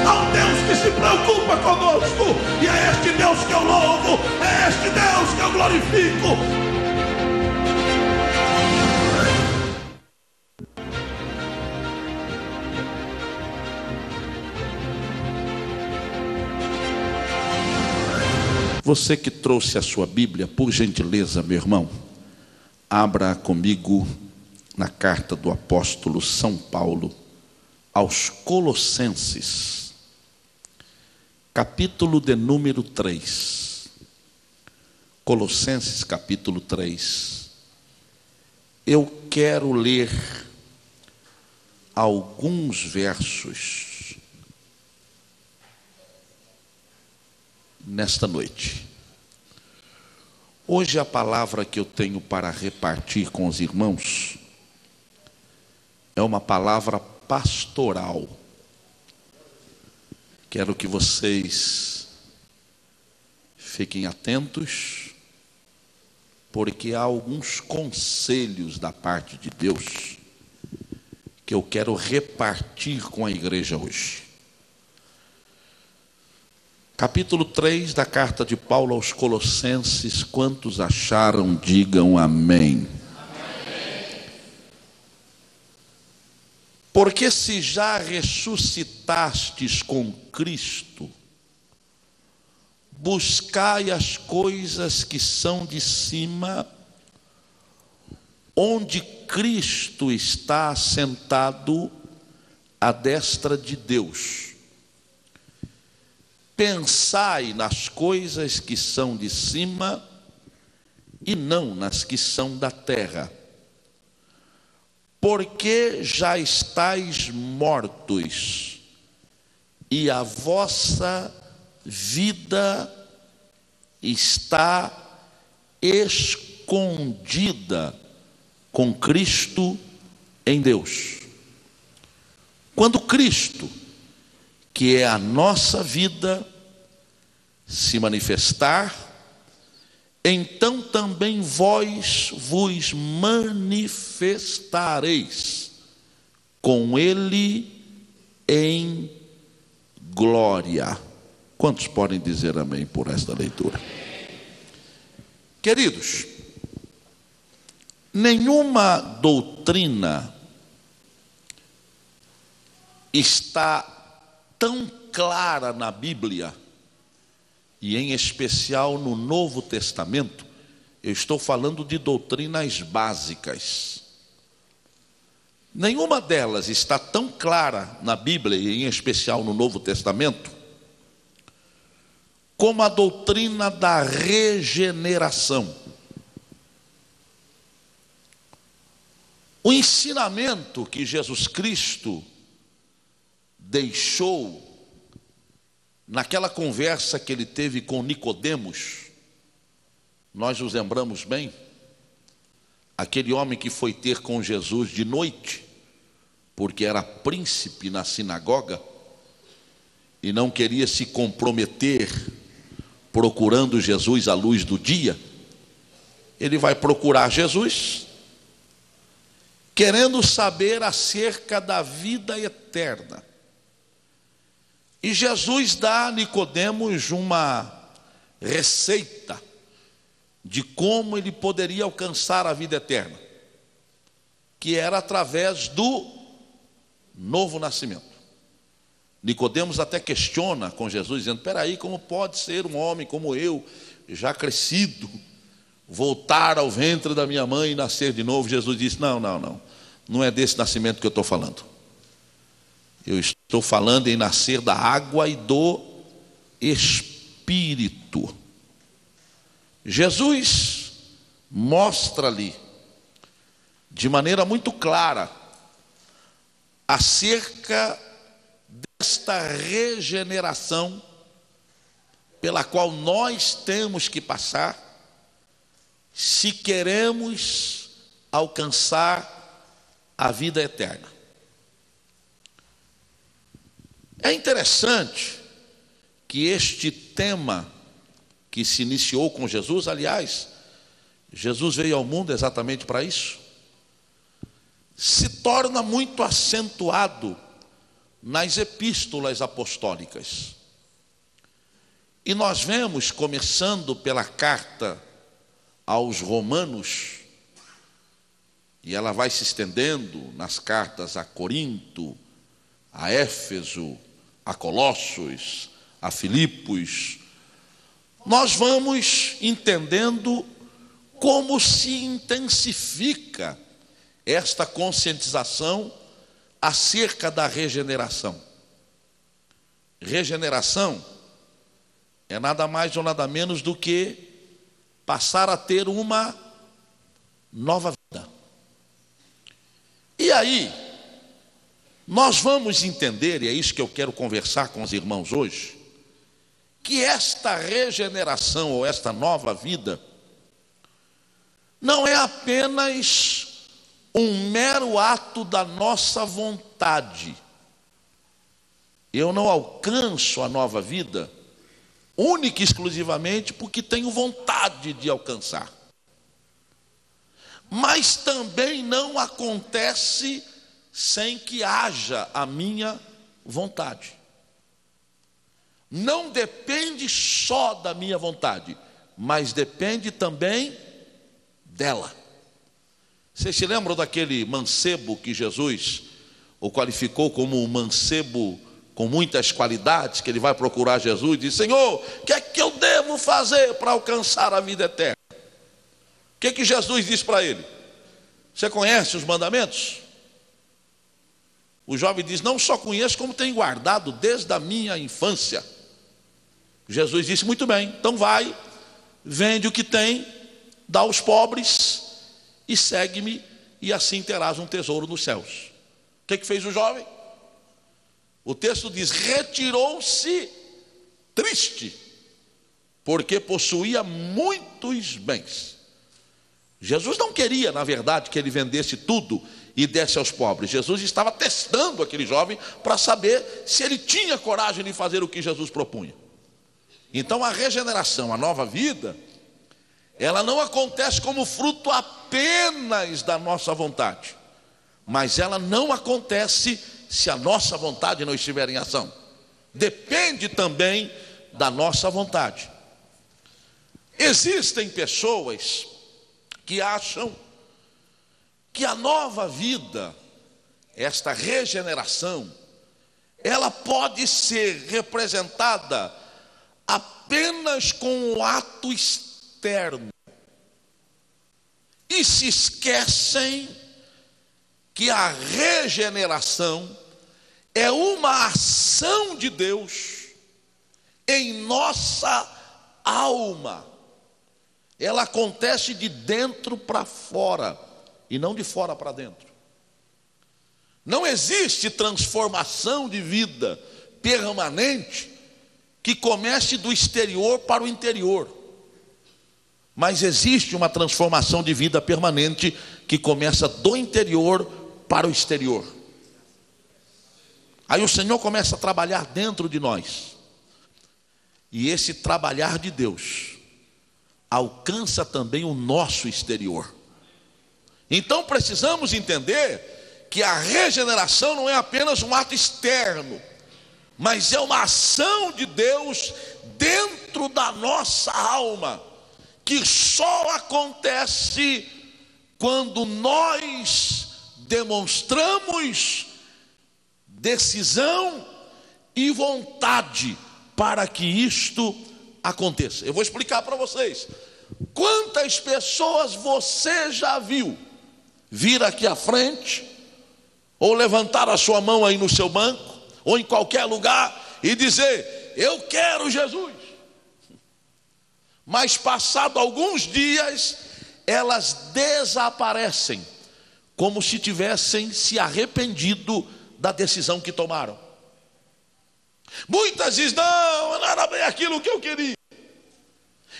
Há um Deus que se preocupa conosco, e é este Deus que eu louvo, é este Deus que eu glorifico. Você que trouxe a sua Bíblia, por gentileza, meu irmão, abra comigo na carta do apóstolo São Paulo aos Colossenses, capítulo de número 3. Colossenses, capítulo 3. Eu quero ler alguns versos nesta noite. Hoje a palavra que eu tenho para repartir com os irmãos é uma palavra pastoral. Quero que vocês fiquem atentos, porque há alguns conselhos da parte de Deus que eu quero repartir com a igreja hoje. Capítulo 3 da carta de Paulo aos Colossenses. Quantos acharam, digam amém. Amém. Porque se já ressuscitastes com Cristo, buscai as coisas que são de cima, onde Cristo está assentado à destra de Deus. Pensai nas coisas que são de cima e não nas que são da terra, porque já estáis mortos e a vossa vida está escondida com Cristo em Deus. Quando Cristo, que é a nossa vida, se manifestar, então também vós vos manifestareis com Ele em glória. Quantos podem dizer amém por esta leitura? Queridos, nenhuma doutrina está tão clara na Bíblia, e em especial no Novo Testamento. Eu estou falando de doutrinas básicas. Nenhuma delas está tão clara na Bíblia, e em especial no Novo Testamento, como a doutrina da regeneração. O ensinamento que Jesus Cristo deixou naquela conversa que ele teve com Nicodemos, nós nos lembramos bem, aquele homem que foi ter com Jesus de noite, porque era príncipe na sinagoga, e não queria se comprometer procurando Jesus à luz do dia. Ele vai procurar Jesus, querendo saber acerca da vida eterna. E Jesus dá a Nicodemos uma receita de como ele poderia alcançar a vida eterna, que era através do novo nascimento. Nicodemos até questiona com Jesus, dizendo: espera aí, como pode ser um homem como eu, já crescido, voltar ao ventre da minha mãe e nascer de novo? Jesus disse: não é desse nascimento que eu estou falando. Eu estou falando em nascer da água e do Espírito. Jesus mostra-lhe de maneira muito clara acerca desta regeneração pela qual nós temos que passar se queremos alcançar a vida eterna. É interessante que este tema que se iniciou com Jesus, aliás, Jesus veio ao mundo exatamente para isso, se torna muito acentuado nas epístolas apostólicas. E nós vemos, começando pela carta aos Romanos, e ela vai se estendendo nas cartas a Corinto, a Éfeso, a Colossos, a Filipos, nós vamos entendendo como se intensifica esta conscientização acerca da regeneração. Regeneração é nada mais ou nada menos do que passar a ter uma nova vida. E aí, nós vamos entender, e é isso que eu quero conversar com os irmãos hoje, que esta regeneração ou esta nova vida não é apenas um mero ato da nossa vontade. Eu não alcanço a nova vida única e exclusivamente porque tenho vontade de alcançar. Mas também não acontece sem que haja a minha vontade. Não depende só da minha vontade, mas depende também dela. Vocês se lembram daquele mancebo que Jesus o qualificou como um mancebo com muitas qualidades, que ele vai procurar Jesus e diz: Senhor, o que é que eu devo fazer para alcançar a vida eterna? O que é que Jesus diz para ele? Você conhece os mandamentos? O jovem diz: não só conheço, como tenho guardado desde a minha infância. Jesus disse: muito bem, então vai, vende o que tem, dá aos pobres e segue-me, e assim terás um tesouro nos céus. O que fez o jovem? O texto diz: retirou-se triste, porque possuía muitos bens. Jesus não queria, na verdade, que ele vendesse tudo e desse aos pobres. Jesus estava testando aquele jovem para saber se ele tinha coragem de fazer o que Jesus propunha. Então a regeneração, a nova vida, ela não acontece como fruto apenas da nossa vontade, mas ela não acontece se a nossa vontade não estiver em ação. Depende também da nossa vontade. Existem pessoas que acham que a nova vida, esta regeneração, ela pode ser representada apenas com um ato externo. E se esquecem que a regeneração é uma ação de Deus em nossa alma. Ela acontece de dentro para fora e não de fora para dentro. Não existe transformação de vida permanente que comece do exterior para o interior. Mas existe uma transformação de vida permanente que começa do interior para o exterior. Aí o Senhor começa a trabalhar dentro de nós. E esse trabalhar de Deus alcança também o nosso exterior. Então precisamos entender que a regeneração não é apenas um ato externo, mas é uma ação de Deus dentro da nossa alma, que só acontece quando nós demonstramos decisão e vontade para que isto aconteça. Eu vou explicar para vocês. Quantas pessoas você já viu vir aqui à frente, ou levantar a sua mão aí no seu banco, ou em qualquer lugar, e dizer: eu quero Jesus? Mas passado alguns dias, elas desaparecem, como se tivessem se arrependido da decisão que tomaram. Muitas dizem: não era bem aquilo que eu queria.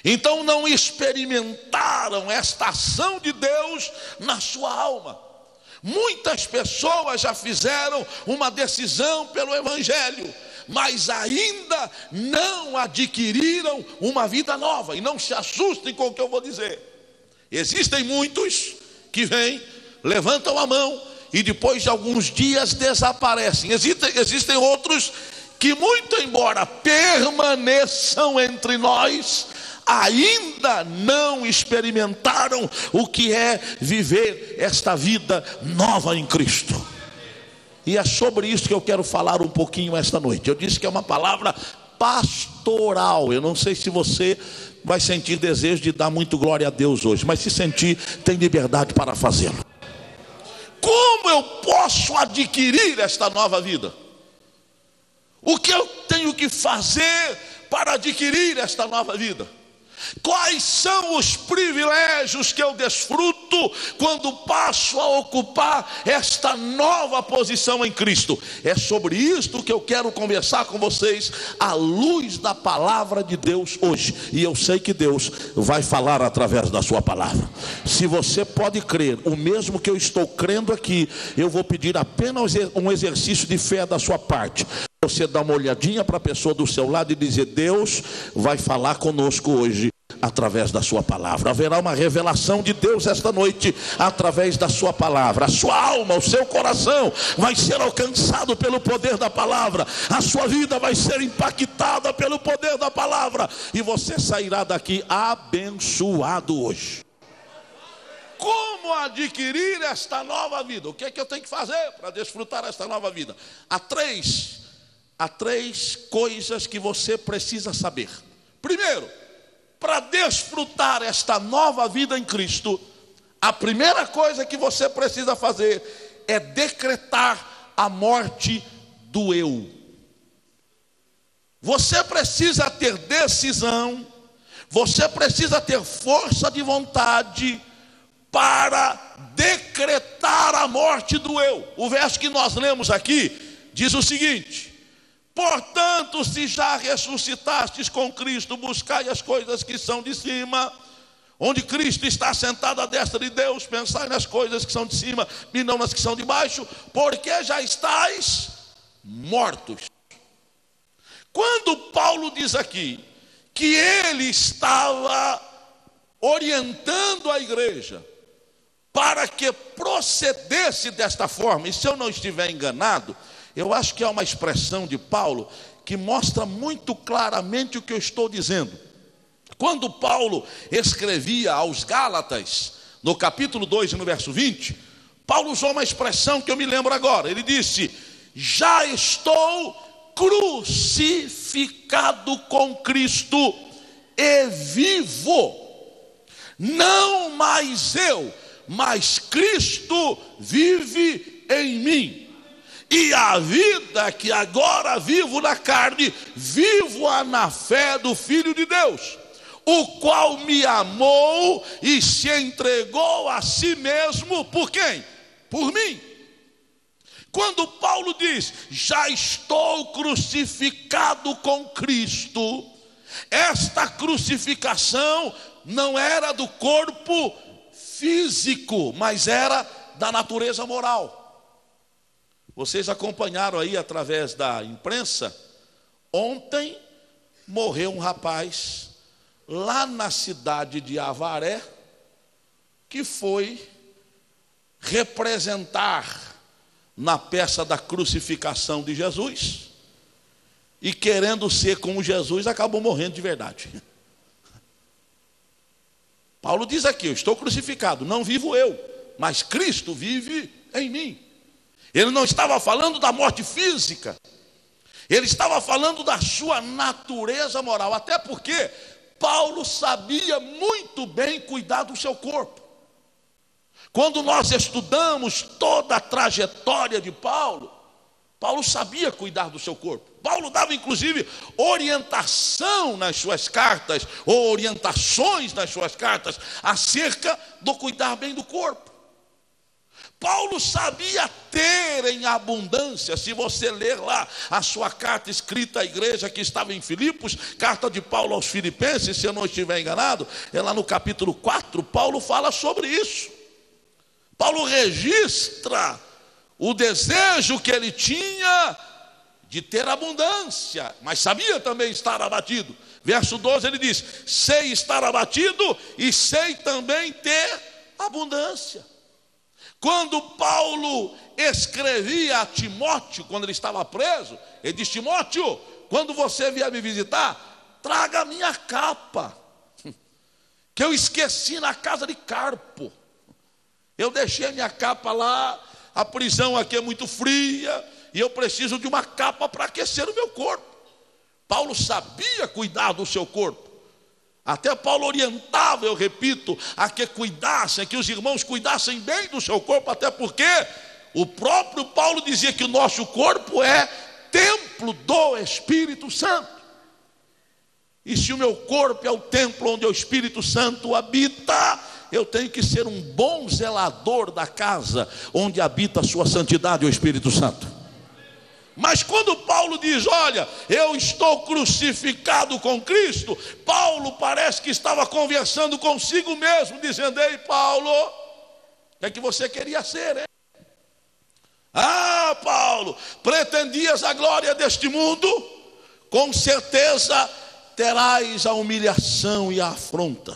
Então não experimentaram esta ação de Deus na sua alma. Muitas pessoas já fizeram uma decisão pelo Evangelho, mas ainda não adquiriram uma vida nova. E não se assustem com o que eu vou dizer. Existem muitos que vêm, levantam a mão e depois de alguns dias desaparecem. Existem outros que, muito embora permaneçam entre nós, ainda não experimentaram o que é viver esta vida nova em Cristo. E é sobre isso que eu quero falar um pouquinho esta noite. Eu disse que é uma palavra pastoral. Eu não sei se você vai sentir desejo de dar muito glória a Deus hoje, mas se sentir, tem liberdade para fazê-lo. Como eu posso adquirir esta nova vida? O que eu tenho que fazer para adquirir esta nova vida? Quais são os privilégios que eu desfruto quando passo a ocupar esta nova posição em Cristo? É sobre isto que eu quero conversar com vocês à luz da palavra de Deus hoje. E eu sei que Deus vai falar através da sua palavra. Se você pode crer o mesmo que eu estou crendo aqui, eu vou pedir apenas um exercício de fé da sua parte. Você dá uma olhadinha para a pessoa do seu lado e dizer: Deus vai falar conosco hoje através da sua palavra. Haverá uma revelação de Deus esta noite através da sua palavra. A sua alma, o seu coração vai ser alcançado pelo poder da palavra. A sua vida vai ser impactada pelo poder da palavra. E você sairá daqui abençoado hoje. Como adquirir esta nova vida? O que é que eu tenho que fazer para desfrutar esta nova vida? Há três coisas que você precisa saber. Primeiro, para desfrutar esta nova vida em Cristo, a primeira coisa que você precisa fazer é decretar a morte do eu. Você precisa ter decisão, você precisa ter força de vontade para decretar a morte do eu. O verso que nós lemos aqui diz o seguinte: portanto, se já ressuscitastes com Cristo, buscai as coisas que são de cima, onde Cristo está sentado à destra de Deus. Pensai nas coisas que são de cima e não nas que são de baixo, porque já estáis mortos. Quando Paulo diz aqui que ele estava orientando a igreja para que procedesse desta forma, e se eu não estiver enganado, eu acho que é uma expressão de Paulo que mostra muito claramente o que eu estou dizendo. Quando Paulo escrevia aos Gálatas, no capítulo 2 e no verso 20, Paulo usou uma expressão que eu me lembro agora. Ele disse: já estou crucificado com Cristo e vivo. Não mais eu, mas Cristo vive em mim. E a vida que agora vivo na carne, vivo-a na fé do Filho de Deus, o qual me amou e se entregou a si mesmo. Por quem? Por mim. Quando Paulo diz: já estou crucificado com Cristo, esta crucificação não era do corpo físico, mas era da natureza moral. Vocês acompanharam aí através da imprensa, ontem morreu um rapaz lá na cidade de Avaré, que foi representar na peça da crucificação de Jesus, e querendo ser como Jesus, acabou morrendo de verdade. Paulo diz aqui: eu estou crucificado, não vivo eu, mas Cristo vive em mim. Ele não estava falando da morte física, ele estava falando da sua natureza moral, até porque Paulo sabia muito bem cuidar do seu corpo. Quando nós estudamos toda a trajetória de Paulo, Paulo sabia cuidar do seu corpo. Paulo dava inclusive orientação nas suas cartas, ou orientações nas suas cartas, acerca do cuidar bem do corpo. Paulo sabia ter em abundância. Se você ler lá a sua carta escrita à igreja que estava em Filipos, carta de Paulo aos Filipenses, se eu não estiver enganado, é lá no capítulo 4, Paulo fala sobre isso. Paulo registra o desejo que ele tinha de ter abundância, mas sabia também estar abatido. Verso 12 ele diz: sei estar abatido e sei também ter abundância. Quando Paulo escrevia a Timóteo, quando ele estava preso, ele disse: Timóteo, quando você vier me visitar, traga a minha capa, que eu esqueci na casa de Carpo. Eu deixei a minha capa lá, a prisão aqui é muito fria, e eu preciso de uma capa para aquecer o meu corpo. Paulo sabia cuidar do seu corpo. Até Paulo orientava, eu repito, a que cuidassem, que os irmãos cuidassem bem do seu corpo, até porque o próprio Paulo dizia que o nosso corpo é templo do Espírito Santo. E se o meu corpo é o templo onde o Espírito Santo habita, eu tenho que ser um bom zelador da casa onde habita a sua santidade, o Espírito Santo. Mas quando Paulo diz: olha, eu estou crucificado com Cristo, Paulo parece que estava conversando consigo mesmo, dizendo: ei, Paulo, o que você queria ser, hein? Ah, Paulo, pretendias a glória deste mundo? Com certeza terás a humilhação e a afronta.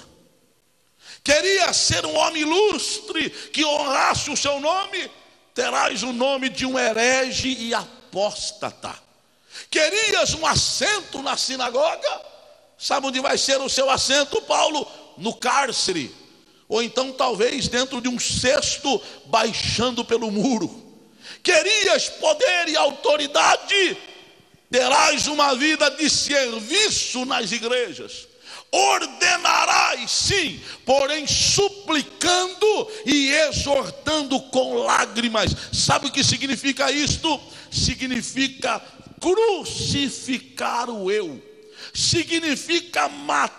Querias ser um homem ilustre, que honrasse o seu nome? Terás o nome de um herege e apóstata. Querias um assento na sinagoga? Sabe onde vai ser o seu assento, Paulo? No cárcere, ou então talvez dentro de um cesto baixando pelo muro. Querias poder e autoridade? Terás uma vida de serviço nas igrejas. Ordenarás, sim, porém suplicando e exortando com lágrimas. Sabe o que significa isto? Significa crucificar o eu, significa matar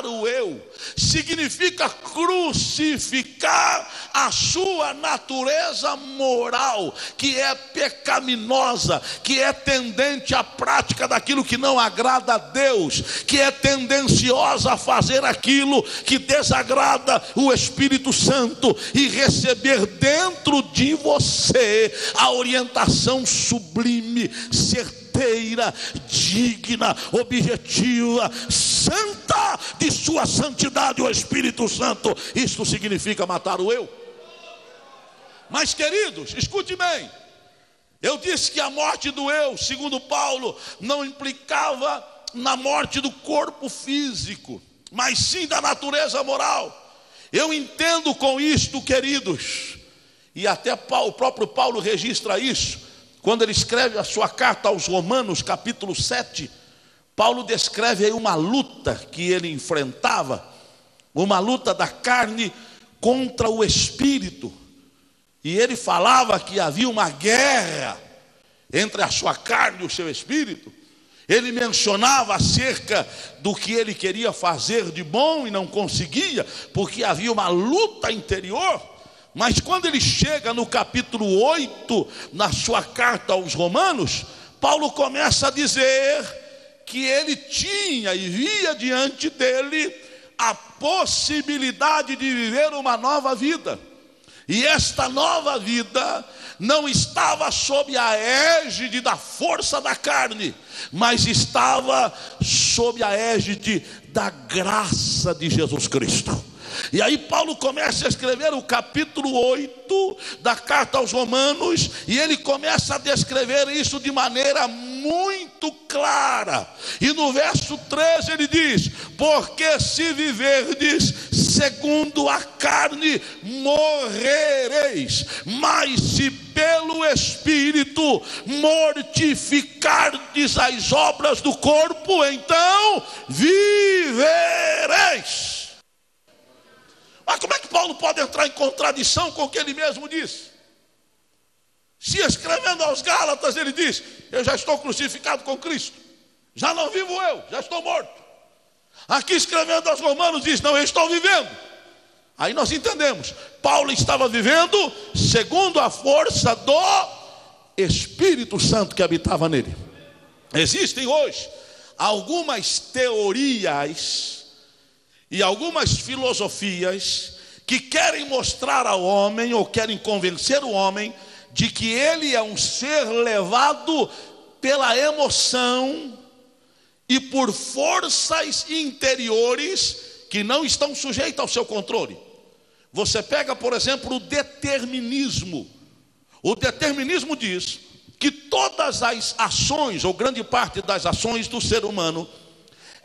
o eu, significa crucificar a sua natureza moral, que é pecaminosa, que é tendente à prática daquilo que não agrada a Deus, que é tendenciosa a fazer aquilo que desagrada o Espírito Santo, e receber dentro de você a orientação sublime, certeira, digna, objetiva, santa de sua santidade, o Espírito Santo. Isto significa matar o eu. Mas, queridos, escute bem, eu disse que a morte do eu, segundo Paulo, não implicava na morte do corpo físico, mas sim da natureza moral. Eu entendo com isto, queridos, e até o próprio Paulo registra isso, quando ele escreve a sua carta aos Romanos, capítulo 7, Paulo descreve aí uma luta que ele enfrentava, uma luta da carne contra o espírito. E ele falava que havia uma guerra entre a sua carne e o seu espírito. Ele mencionava acerca do que ele queria fazer de bom e não conseguia, porque havia uma luta interior. Mas quando ele chega no capítulo 8, na sua carta aos Romanos, Paulo começa a dizer que ele tinha e via diante dele a possibilidade de viver uma nova vida. E esta nova vida não estava sob a égide da força da carne, mas estava sob a égide da graça de Jesus Cristo. E aí Paulo começa a escrever o capítulo 8 da carta aos Romanos, e ele começa a descrever isso de maneira muito clara. E no verso 13 ele diz: porque se viverdes segundo a carne, morrereis, mas se pelo Espírito mortificardes as obras do corpo, então vivereis. Mas como é que Paulo pode entrar em contradição com o que ele mesmo disse? Se escrevendo aos Gálatas ele diz: eu já estou crucificado com Cristo, já não vivo eu, já estou morto. Aqui escrevendo aos Romanos diz: não, eu estou vivendo. Aí nós entendemos, Paulo estava vivendo segundo a força do Espírito Santo que habitava nele. Existem hoje algumas teorias e algumas filosofias que querem mostrar ao homem, ou querem convencer o homem, de que ele é um ser levado pela emoção e por forças interiores que não estão sujeitas ao seu controle. Você pega, por exemplo, o determinismo. O determinismo diz que todas as ações, ou grande parte das ações do ser humano,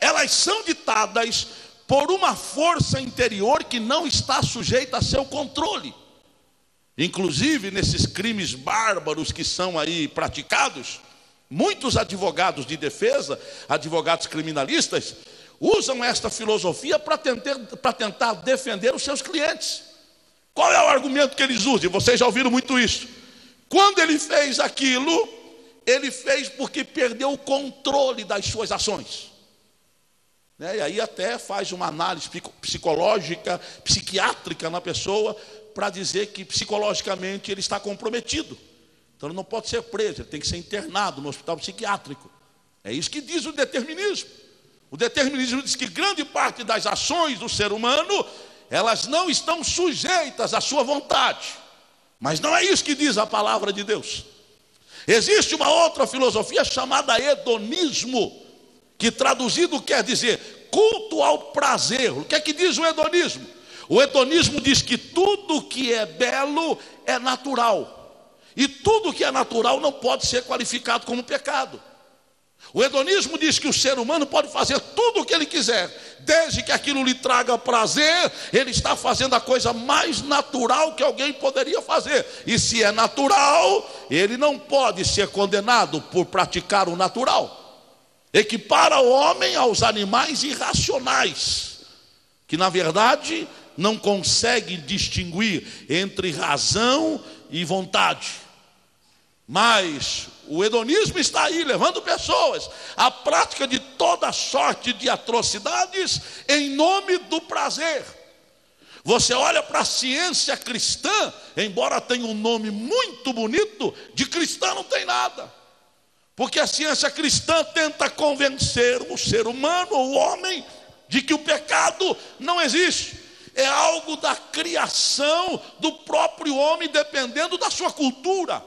elas são ditadas por uma força interior que não está sujeita a seu controle. Inclusive, nesses crimes bárbaros que são aí praticados, muitos advogados de defesa, advogados criminalistas, usam esta filosofia para tentar defender os seus clientes. Qual é o argumento que eles usam? Vocês já ouviram muito isso. Quando ele fez aquilo, ele fez porque perdeu o controle das suas ações. E aí até faz uma análise psicológica, psiquiátrica na pessoa, para dizer que psicologicamente ele está comprometido. Então ele não pode ser preso, ele tem que ser internado no hospital psiquiátrico. É isso que diz o determinismo. O determinismo diz que grande parte das ações do ser humano, elas não estão sujeitas à sua vontade. Mas não é isso que diz a palavra de Deus. Existe uma outra filosofia chamada hedonismo, que traduzido quer dizer culto ao prazer. O que é que diz o hedonismo? O hedonismo diz que tudo que é belo é natural. E tudo que é natural não pode ser qualificado como pecado. O hedonismo diz que o ser humano pode fazer tudo o que ele quiser, desde que aquilo lhe traga prazer, ele está fazendo a coisa mais natural que alguém poderia fazer. E se é natural, ele não pode ser condenado por praticar o natural. Equipara o homem aos animais irracionais, que na verdade não conseguem distinguir entre razão e vontade. Mas o hedonismo está aí, levando pessoas à prática de toda sorte de atrocidades em nome do prazer. Você olha para a ciência cristã, embora tenha um nome muito bonito, de cristã não tem nada. Porque a ciência cristã tenta convencer o ser humano, o homem, de que o pecado não existe. É algo da criação do próprio homem, dependendo da sua cultura.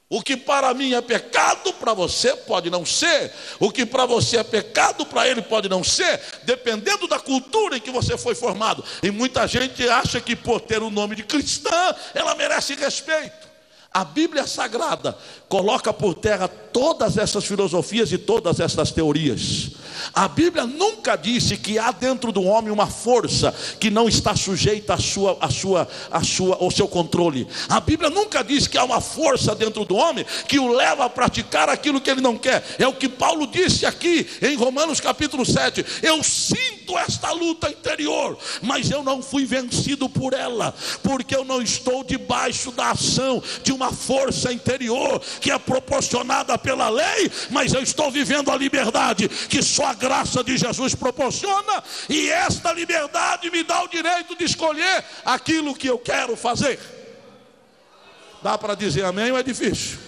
O que para mim é pecado, para você pode não ser. O que para você é pecado, para ele pode não ser, dependendo da cultura em que você foi formado. E muita gente acha que por ter o nome de cristã, ela merece respeito. A Bíblia Sagrada coloca por terra todas essas filosofias e todas essas teorias. A Bíblia nunca disse que há dentro do homem uma força que não está sujeita ao seu controle. A Bíblia nunca diz que há uma força dentro do homem que o leva a praticar aquilo que ele não quer. É o que Paulo disse aqui em Romanos capítulo 7. Eu sinto esta luta interior, mas eu não fui vencido por ela, porque eu não estou debaixo da ação de uma força interior que é proporcionada pela lei, mas eu estou vivendo a liberdade que só a graça de Jesus proporciona, e esta liberdade me dá o direito de escolher aquilo que eu quero fazer. Dá para dizer amém ou é difícil?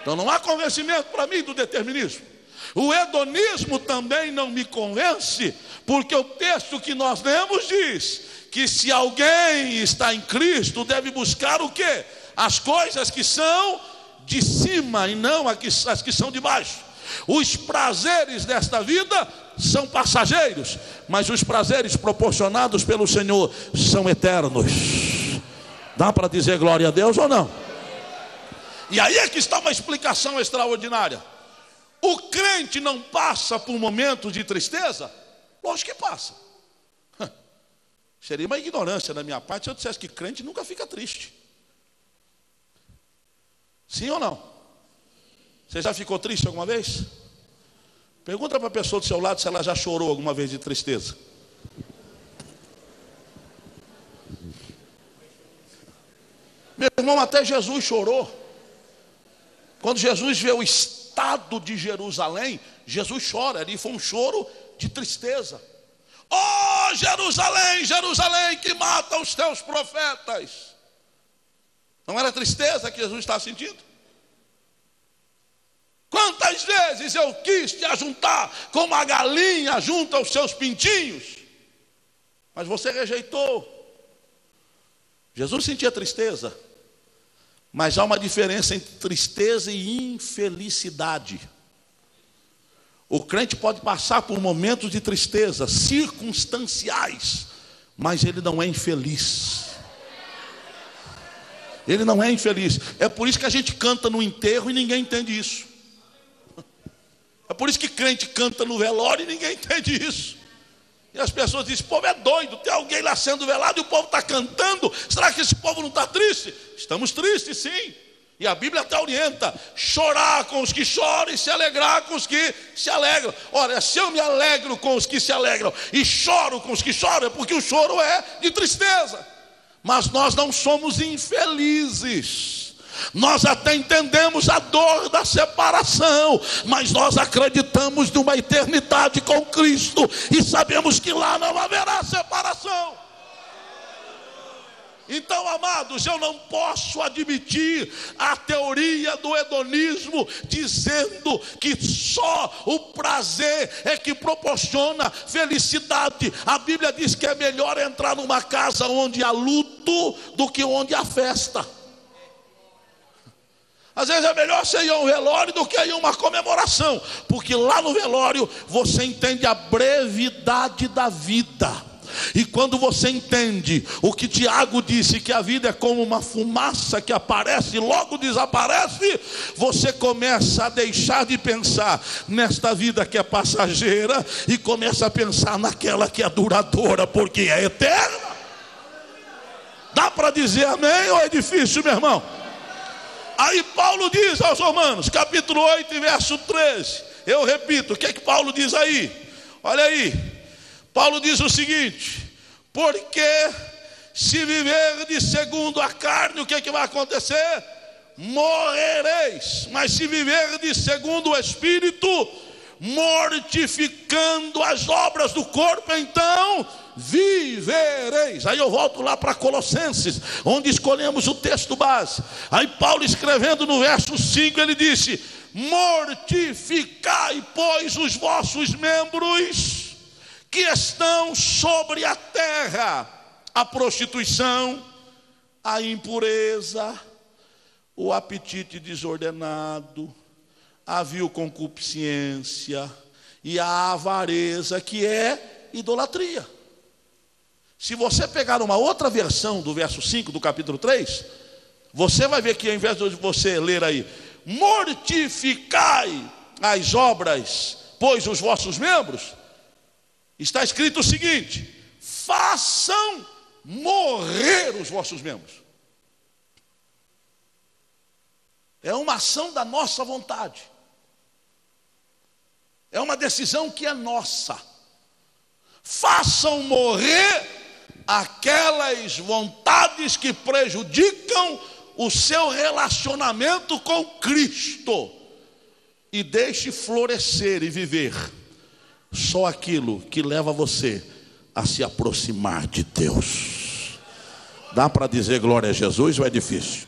Então não há convencimento para mim do determinismo. O hedonismo também não me convence, porque o texto que nós lemos diz que se alguém está em Cristo, deve buscar o quê? As coisas que são de cima e não as que são de baixo. Os prazeres desta vida são passageiros, mas os prazeres proporcionados pelo Senhor são eternos. Dá para dizer glória a Deus ou não? E aí é que está uma explicação extraordinária. O crente não passa por momentos de tristeza? Lógico que passa. Seria uma ignorância da minha parte se eu dissesse que crente nunca fica triste. Sim ou não? Você já ficou triste alguma vez? Pergunta para a pessoa do seu lado se ela já chorou alguma vez de tristeza. Meu irmão, até Jesus chorou. Quando Jesus vê o estado de Jerusalém, Jesus chora. Ali foi um choro de tristeza. Oh, Jerusalém, Jerusalém, que mata os teus profetas. Não era tristeza que Jesus estava sentindo? Quantas vezes eu quis te ajuntar como a galinha junta os seus pintinhos, mas você rejeitou. Jesus sentia tristeza, mas há uma diferença entre tristeza e infelicidade. O crente pode passar por momentos de tristeza circunstanciais, mas ele não é infeliz. Ele não é infeliz. É por isso que a gente canta no enterro e ninguém entende isso. É por isso que crente canta no velório e ninguém entende isso. E as pessoas dizem: o povo é doido, tem alguém lá sendo velado e o povo está cantando. Será que esse povo não está triste? Estamos tristes, sim. E a Bíblia até orienta: chorar com os que choram e se alegrar com os que se alegram. Ora, se eu me alegro com os que se alegram e choro com os que choram, é porque o choro é de tristeza. Mas nós não somos infelizes. Nós até entendemos a dor da separação, mas nós acreditamos numa eternidade com Cristo e sabemos que lá não haverá separação. Então, amados, eu não posso admitir a teoria do hedonismo dizendo que só o prazer é que proporciona felicidade. A Bíblia diz que é melhor entrar numa casa onde há luto do que onde há festa. Às vezes é melhor você ir a um velório do que ir a uma comemoração, porque lá no velório você entende a brevidade da vida. E quando você entende o que Tiago disse, que a vida é como uma fumaça que aparece e logo desaparece, você começa a deixar de pensar nesta vida que é passageira e começa a pensar naquela que é duradoura, porque é eterna. Dá para dizer amém ou é difícil, meu irmão? Aí Paulo diz aos Romanos, capítulo 8, verso 13. Eu repito, o que é que Paulo diz aí? Olha aí, Paulo diz o seguinte: porque se viverdes segundo a carne, o que é que vai acontecer? Morrereis. Mas se viverdes segundo o Espírito, mortificando as obras do corpo, então vivereis. Aí eu volto lá para Colossenses, onde escolhemos o texto base. Aí Paulo, escrevendo no verso 5, ele disse: mortificai, pois, os vossos membros que estão sobre a terra: a prostituição, a impureza, o apetite desordenado, a vil concupiscência e a avareza, que é idolatria. Se você pegar uma outra versão do verso 5 do capítulo 3, você vai ver que ao invés de você ler aí, mortificai as obras, pois, os vossos membros, está escrito o seguinte: façam morrer os vossos membros. É uma ação da nossa vontade. É uma decisão que é nossa. Façam morrer aquelas vontades que prejudicam o seu relacionamento com Cristo, e deixe florescer e viver só aquilo que leva você a se aproximar de Deus. Dá para dizer glória a Jesus ou é difícil?